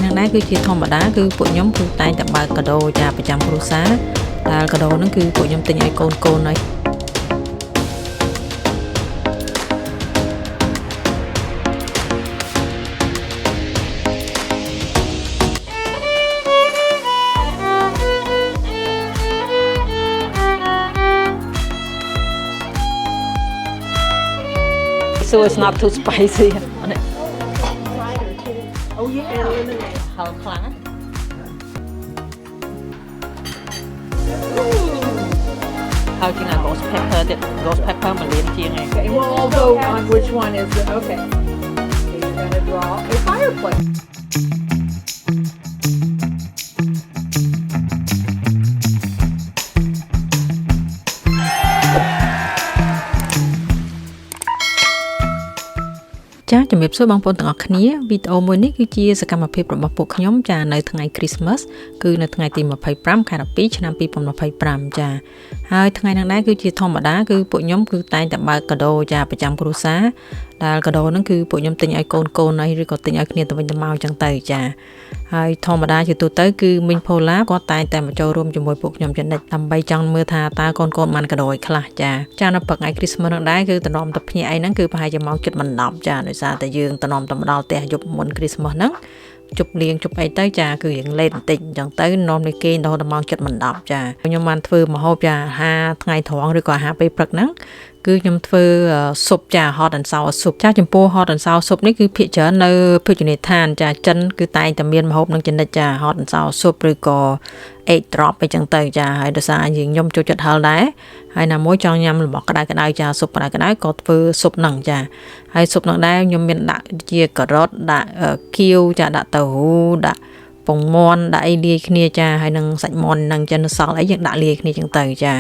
នឹងដែរគឺជាធម្មតាគឺពួកខ្ញុំគឺតែងតែបើកកាដូចាប្រចាំគ្រួសារដែលកាដូហ្នឹងគឺពួកខ្ញុំទិញឲ្យកូនហើយ So it's not too spicy. Oh yeah, eliminate. How clang? How can I ghost pepper million Okay, well, I'll vote on which one is the, okay. So you're gonna draw a fireplace. ចាជំរាបសួរបងប្អូនទាំងអស់គ្នាវីដេអូមួយនេះគឺជាសកម្មភាពរបស់ពួកខ្ញុំចានៅថ្ងៃ Christmas គឺនៅថ្ងៃទី25 ខែ12 ឆ្នាំ 2025 ចាហើយថ្ងៃហ្នឹងដែរគឺជាធម្មតាគឺពួកខ្ញុំគឺតែងតែបើកកាដូចាប្រចាំគ្រួសារដែលកាដូហ្នឹងគឺពួកខ្ញុំទិញឲ្យកូនហើយឬក៏ទិញឲ្យគ្នាទៅវិញទៅមកអញ្ចឹងទៅចាហើយធម្មតាជាទូទៅគឺមីង Vorlak គាត់តែងតែមកចូលរួមជាមួយពួកខ្ញុំជានិច្ចដើម្បីចង់មើលថាតើកូនបានកាដូឲ្យខ្លះចានៅព្រឹកថ្ងៃ Christmas ហ្នឹងដែរគឺតំណទៅភ្នាក់អីហ្នឹងគឺប្រហែលជាម៉ោង 7:10 ចាដោយសារតែយើងតំណទៅមកដល់ផ្ទះយប់មុន Christmas ហ្នឹងជប់លៀងជប់អីទៅចាគឺយើងលេតបន្តិចអញ្ចឹងទៅនាំនេះគេដល់ម៉ោង 7:10 ចាខ្ញុំបានធ្វើម្ហូបចាអាហារថ្ងៃត្រង់ឬក៏អាហារពេលព្រឹកហ្នឹងគឺខ្ញុំធ្វើស៊ុបចា hot and sour soup ចាចំពោះ hot and sour soup នេះគឺភាគច្រើននៅភោជនីយដ្ឋានចាចិនគឺតែងតែមានម្ហូបនឹងចនិចចា hot and sour soup ឬក៏ egg drop អីចឹងទៅចាហើយដោយសារយើងខ្ញុំចូលចិត្តហឹរដែរហើយណាមួយចង់ញ៉ាំរបស់ក្តៅចាស៊ុបក្តៅក៏ធ្វើស៊ុបហ្នឹងចាហើយស៊ុបហ្នឹងដែរខ្ញុំមានដាក់ជាការ៉ុតដាក់ខៀវចាដាក់ទៅហ៊ូដាក់ពងមាន់ដាក់អីលាយគ្នាចាហើយនឹងសាច់មាន់នឹងចិនសល់អីយើងដាក់លាយគ្នាចឹងទៅចា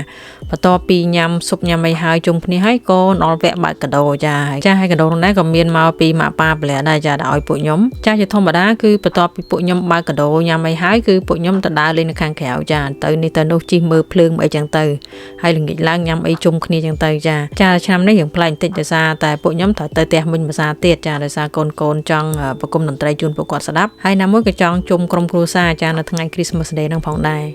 បន្ទាប់ពីញ៉ាំស៊ុបញ៉ាំអីហើយជុំគ្នាហើយក៏ដល់វគ្គបើកកាដូចាហើយកាដូនោះដែរក៏មានមកពីម៉ាក់ប៉ាប្លែដែរចាដាក់ឲ្យពួកខ្ញុំចាជាធម្មតាគឺបន្ទាប់ពីពួកខ្ញុំបើកកាដូញ៉ាំអីហើយគឺពួកខ្ញុំទៅដើរលេងនៅខាងក្រៅចាទៅនេះទៅនោះជិះមើលភ្លើងអីចឹងទៅហើយល្ងាចឡើងញ៉ាំអីជុំគ្នាចឹងទៅចាឆ្នាំនេះយើងប្លែកបន្តិចដោយសារតែពួកខ្ញុំត្រូវទៅផ្ទះមិញភាសាទៀតចាដោយសារកូនចង់ប្រគំតន្ត្រីជូនពួកគាត់ស្ដាប់ហើយណាមួយក៏ចង់ជុំក្រុមគ្រួសារចានៅថ្ងៃ Christmas Day ហ្នឹងផងដែរ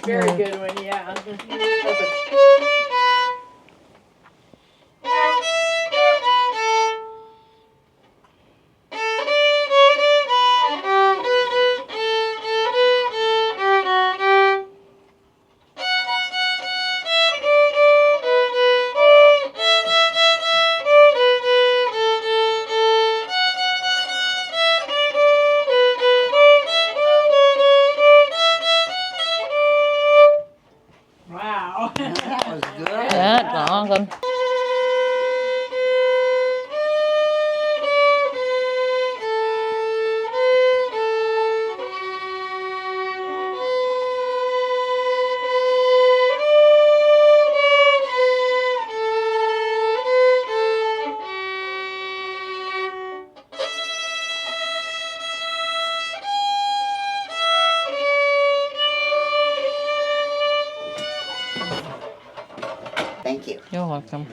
Very good one, yeah. Wow. That was good. Dạ, đó con. Thank you. You're welcome.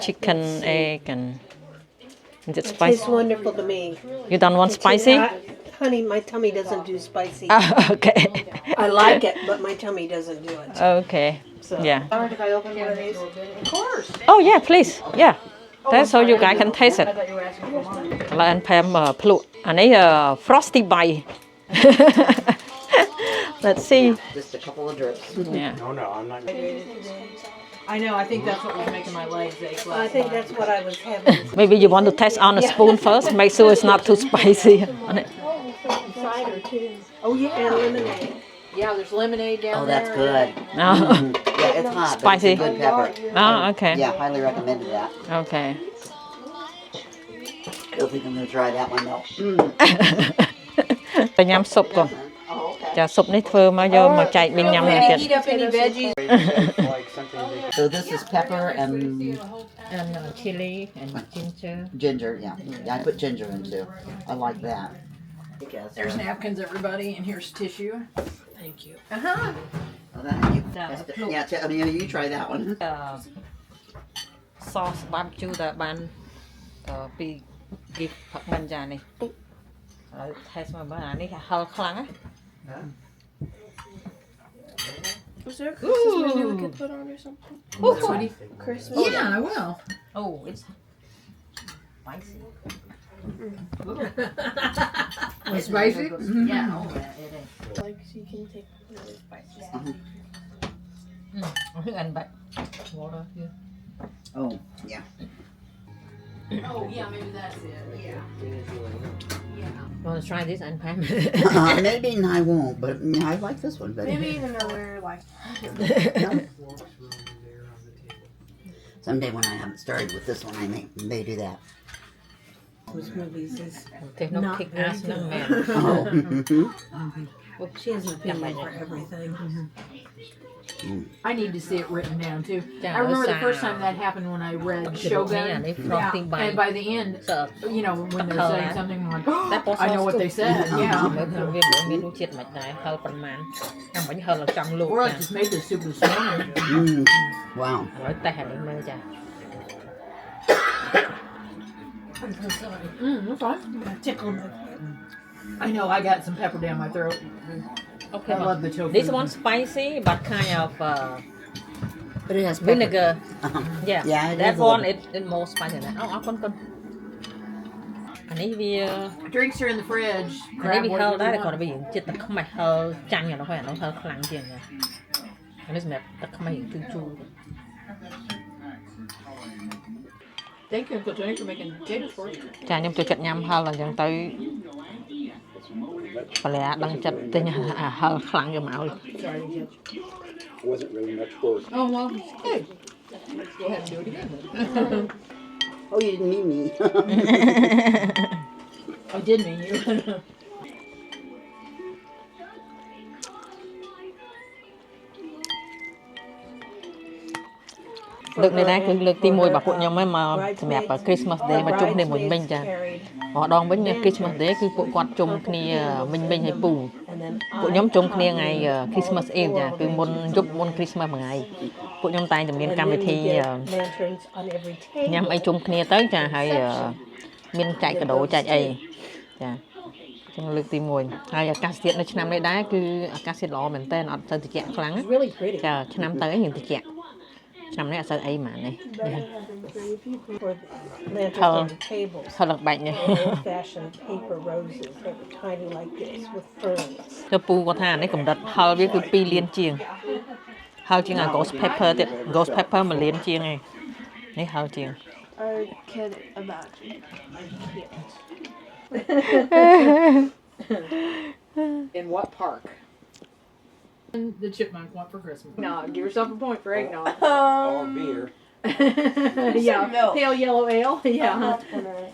Chicken, egg, and is it Tastes spicy? wonderful to me. You don't want spicy? Honey, my tummy doesn't do spicy. Okay. I like it, but my tummy doesn't do it. Okay. So. Yeah. Alright, if I open one of these? Of course. Oh yeah, please. Yeah. That's so you guys can taste it. I thought you were asking for mine. ឡើយ Pam ភ្លក់អានេះ frosty bite. Let's see. Just a couple of drips. Yeah. No, no, I'm not. I know, I think that's what was making my legs ache last I think that's what I was having. Maybe you want to taste on a spoon first. Make sure it's not too spicy. Cider too. Oh yeah, and lemonade. Yeah, there's lemonade down Oh, there. that's good. Oh, Yeah, it's hot. But Spicy. it's a good pepper. oh, okay. Yeah, highly recommended that. Okay. Don't think I'm gonna try that one though. ទៅញ៉ាំស៊ុបកូន ចាស៊ុបនេះធ្វើមកយកមកចែកមីងញ៉ាំមួយទៀត Heat up any veggies. Like something they So this is pepper and and chili and ginger ginger. Yeah, yeah. I put ginger in too. I like that. There's napkins, everybody, and here's tissue. Thank you. Uh-huh. Oh, that, yeah, I mean, you try that one. sauce barbecue តើបានពី gift ផឹកមិនចានេះហើយ taste មកមើលអានេះហឹលខ្លាំងណា Was there a Christmas menu we could put on or something? Christmas? Yeah, I will. oh it's spicy Was spicy? yeah oh yeah it is Like, so you can take really spicy. and back water here Oh, yeah. Oh, yeah, maybe that's it. Yeah. want to try this and Pam Maybe I won't, but I like this one better. Maybe in another, like, Someday when I haven't started with this one, I may do that. Which movies is... there's no Not kick very ass no good. man Oh. She has an opinion for everything. I need to see it written down too. Yeah, I remember the it's, first time that happened when I read Shogun. yeah, they frosty Yeah, bite. and by the end, so you know, when they're saying Color. something, I'm like, that was I know what they said.វា Yeah. មានរសជាតិមិនដែរហឹលប្រមាណចាំបាញ់ហឹលចង់លូក Or I ចា just made this soup this morning. Wow. ហើយតែអានេះមើលចា That's fine. tickled. I know I got some pepper down my throat. okay I love the tofu. this one spicy but kind of But it has pepper. vinegar yeah Yeah, it that is a one little- it more spicy than that អូអរគុណគុណអានេះវា Drinks are in the fridge. អានេះ Grab វាហឹល whatever ដែរ you គាត់ want. វារៀងចិត្តទឹកខ្មេះហឹលចាញ់អានោះហើយអានោះហឹលខ្លាំងជាងអានេះសម្រាប់ទឹកខ្មេះរៀងជូរ Thank you, Uncle Tony, for making potatoes for us. ចាខ្ញុំចូលចិត្តញ៉ាំហឹលអញ្ចឹងទៅបលែដឹងចិត្តទិញអាហឹលខ្លាំងយកមកឲ្យ Sorry, Judge. wasn't really much work. Oh, well, hey. Let's go ahead and do it again. Oh, you didn't mean me. I did mean you. លើកនេះដែរគឺលើកទី1របស់ពួកខ្ញុំហ្នឹងមកសម្រាប់ Christmas Day មកជុំគ្នាមួយមិញចាម្ដងវិញ Christmas Day គឺពួកគាត់ជុំគ្នាមិញហើយពូពួកខ្ញុំជុំគ្នាថ្ងៃ Christmas Eve ចាគឺមុនយប់មុន Christmas មួយថ្ងៃពួកខ្ញុំតែងតែមានកម្មវិធីញ៉ាំអីជុំគ្នាទៅចាហើយមានចែកកាដូចែកអីចា Chẳng lực tìm mùi. Hay là cá siết nó năm nay đá cứ cá siết lò mình tên ở tên tự chẹt kháng. It's really pretty. Chờ năm tới những tự chẹt. Năm nay là sao ấy mà này. For lanterns on tables. Thật là bệnh này. Old-fashioned paper roses that were tiny like this with ferns. Cho pu có thà này cũng đặt hao với cứ pi liên chiêng. Hao chiêng là ghost pepper tiệt ghost pepper mà liên chiêng này. Này hao chiêng. I can imagine. In what park? The chipmunk want for Christmas. No, give yourself a point for eggnog. Or beer. Yeah, milk. pale yellow ale. Yeah. Milk.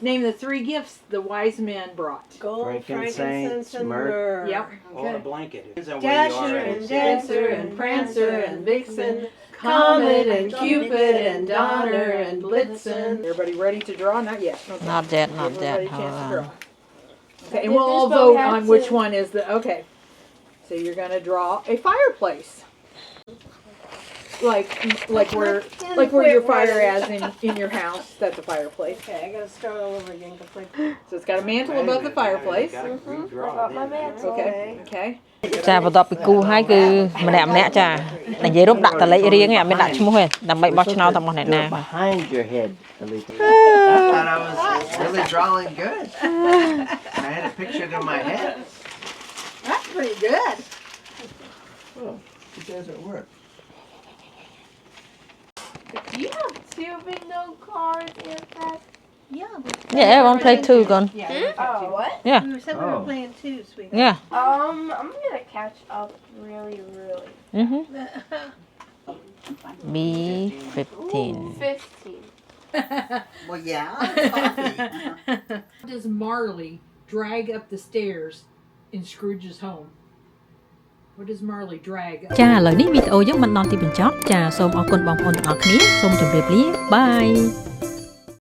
Name the 3 gifts the wise men brought. Gold, frankincense, and myrrh. Yep. Or a blanket. Depends on where you Dasher are. and Dancer and Prancer and Vixen, Comet and Cupid and Donner and Blitzen. Everybody ready to draw? Not yet. Okay. Not yet, not Give yet. everybody a chance to draw. Hold Okay, and Did we'll this all boat vote have on which to- one is the, okay. So you're gonna draw a fireplace. Like where your fire is in your house, that's a fireplace. Okay, I gotta start all over again. So it's got a mantle above the fireplace. Gotta redraw Got my it in. mantle. Okay, okay. Chà và tập cú hai cứ mà đẹp nè chà. Là dễ rút đặt tờ lấy riêng ấy, mình đặt chung hết. Đầm bậy bó chân tầm một này nè. Behind your head, Alita. I thought I was really drawing good. I had a picture in my head. That's pretty good. It doesn't work. You have 2 big note cards and that. Yeah, everyone play two con. Oh, what? Yeah, We said we Oh. were playing too, sweet. yeah. I'm gonna catch up really. B15. 15. Well, yeah, coffee. How does Marley drag up the stairs in Scrooge's home? What does Marley drag up? ចាឥឡូវនេះវីដេអូយើងបានដល់ទីបញ្ចប់ចាសូមអរគុណបងប្អូនទាំងអស់គ្នាសូមជម្រាបលាបាយ